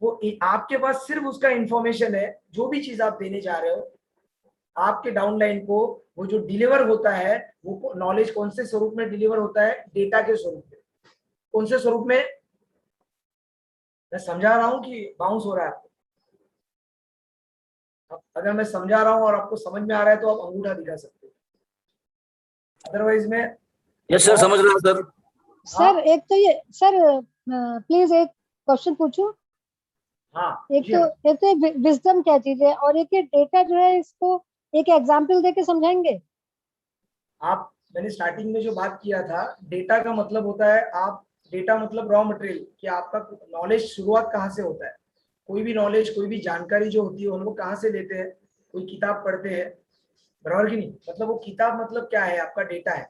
वो आपके पास सिर्फ उसका इंफॉर्मेशन है, जो भी चीज आप देने जा रहे हो, आपके डाउनलाइन को वो जो डिलीवर होता है, वो नॉलेज कौन से स्वरूप में डिलीवर होता है? डेटा के स्वरूप में। कौन से स्वरूप में? मैं समझा रहा हूं कि बाउंस हो रहा है आपको? अगर मैं समझा रहा हूं और आपको समझ में आ रहा है तो आप अंगूठा दिखा सकते हो, अदरवाइज में। यस सर, समझ रहा हूं सर। सर एक तो ये सर प्लीज एक क्वेश्चन पूछूं? हाँ, एक तो विजडम क्या चीज है, और एक ये डेटा जो है, इसको एक एग्जांपल देके समझाएंगे आप? मैंने स्टार्टिंग में जो बात किया था, डेटा का मतलब होता है, आप डेटा मतलब रॉ मटेरियल, कि आपका नॉलेज शुरुआत कहाँ से होता है। कोई भी नॉलेज, कोई भी जानकारी जो होती है, हम लोग कहाँ से लेते हैं? कोई किताब पढ़ते हैं, बराबर कि नहीं? मतलब वो किताब मतलब क्या है? आपका डेटा है।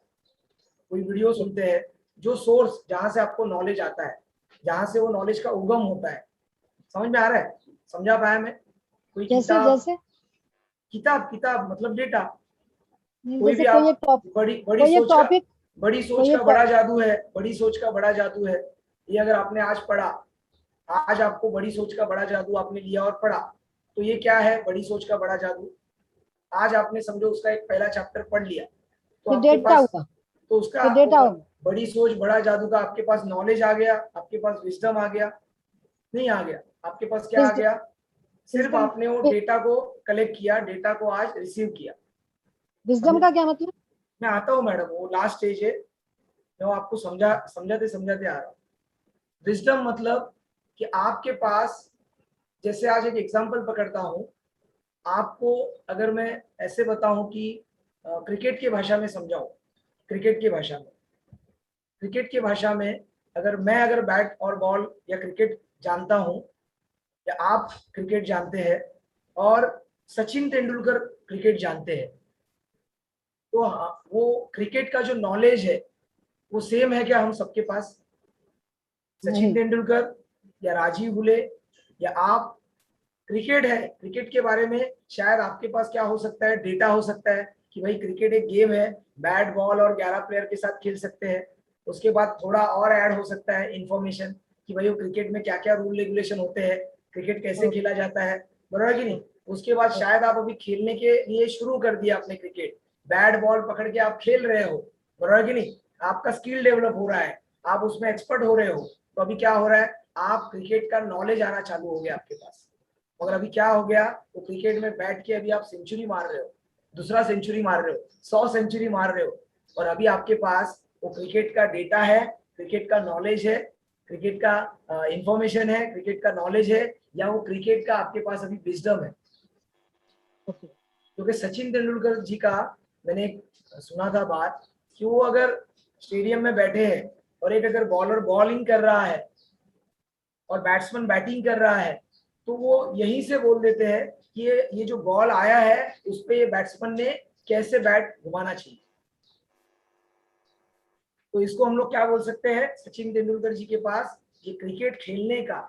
कोई वीडियो सुनते हैं, जो सोर्स जहाँ से आपको नॉलेज आता है, जहाँ से वो नॉलेज का उगम होता है। समझ में आ रहा है? समझा पाया मैं? कोई किताब मतलब डेटा। कोई भी आप बड़ी सोच का बड़ा जादू है, बड़ी सोच का बड़ा जादू है। ये अगर आपने आज पढ़ा, आज आपको बड़ी सोच का बड़ा जादू आपने लिया और पढ़ा, तो ये क्या है? बड़ी सोच का बड़ा जादू। आज आपने समझो उसका एक पहला चैप्टर पढ़ लिया, तो आपके पास, तो उसका बड़ी सोच बड़ा जादू का आपके पास नॉलेज आ गया, आपके पास विजडम आ गया? नहीं आ गया। आपके पास क्या आ गया? सिर्फ आपने वो डेटा को कलेक्ट किया, डेटा को आज रिसीव किया। विजडम का क्या मतलब? मैं आता हूँ मैडम, वो लास्ट स्टेज है, मैं वो आपको समझाते आ रहा हूँ। विजडम मतलब कि आपके पास, जैसे आज एक एग्जांपल पकड़ता हूँ आपको, अगर मैं ऐसे बताऊं कि क्रिकेट की भाषा में समझाऊं, क्रिकेट की भाषा में अगर बैट और बॉल या क्रिकेट जानता हूं, या आप क्रिकेट जानते हैं और सचिन तेंदुलकर क्रिकेट जानते हैं, तो वो क्रिकेट का जो नॉलेज है वो सेम है क्या हम सबके पास? सचिन तेंदुलकर या राजीव बुले या आप, क्रिकेट है, क्रिकेट के बारे में शायद आपके पास क्या हो सकता है? डेटा हो सकता है, कि भाई क्रिकेट एक गेम है, बैट बॉल और 11 प्लेयर के साथ खेल सकते हैं। उसके बाद थोड़ा और ऐड हो सकता है इंफॉर्मेशन कि भाई वो क्रिकेट में क्या क्या रूल रेगुलेशन होते हैं, क्रिकेट कैसे खेला जाता है, बराबर कि नहीं। उसके बाद शायद आप अभी खेलने के लिए शुरू कर दिया आपने क्रिकेट, बैट बॉल पकड़ के आप खेल रहे हो, बराबर कि नहीं, आपका स्किल डेवलप हो रहा है, आप उसमें एक्सपर्ट हो रहे हो। तो अभी क्या हो रहा है, आप क्रिकेट का नॉलेज आना चालू हो गया आपके पास। मगर अभी क्या हो गया, वो क्रिकेट में बैठ के अभी आप सेंचुरी मार रहे हो, दूसरा सेंचुरी मार रहे हो, 100 सेंचुरी मार रहे हो, और अभी आपके पास वो क्रिकेट का डेटा है, क्रिकेट का नॉलेज है, क्रिकेट का इंफॉर्मेशन है, क्रिकेट का नॉलेज है, या वो क्रिकेट का आपके पास अभी विजडम है। क्योंकि सचिन तेंदुलकर जी का मैंने सुना था बात कि वो अगर स्टेडियम में बैठे हैं और एक अगर बॉलर बॉलिंग कर रहा है और बैट्समैन बैटिंग कर रहा है, तो वो यहीं से बोल देते हैं कि ये जो बॉल आया है उस पे ये बैट्समैन ने कैसे बैट घुमाना चाहिए। तो इसको हम लोग क्या बोल सकते हैं, सचिन तेंदुलकर जी के पास ये क्रिकेट खेलने का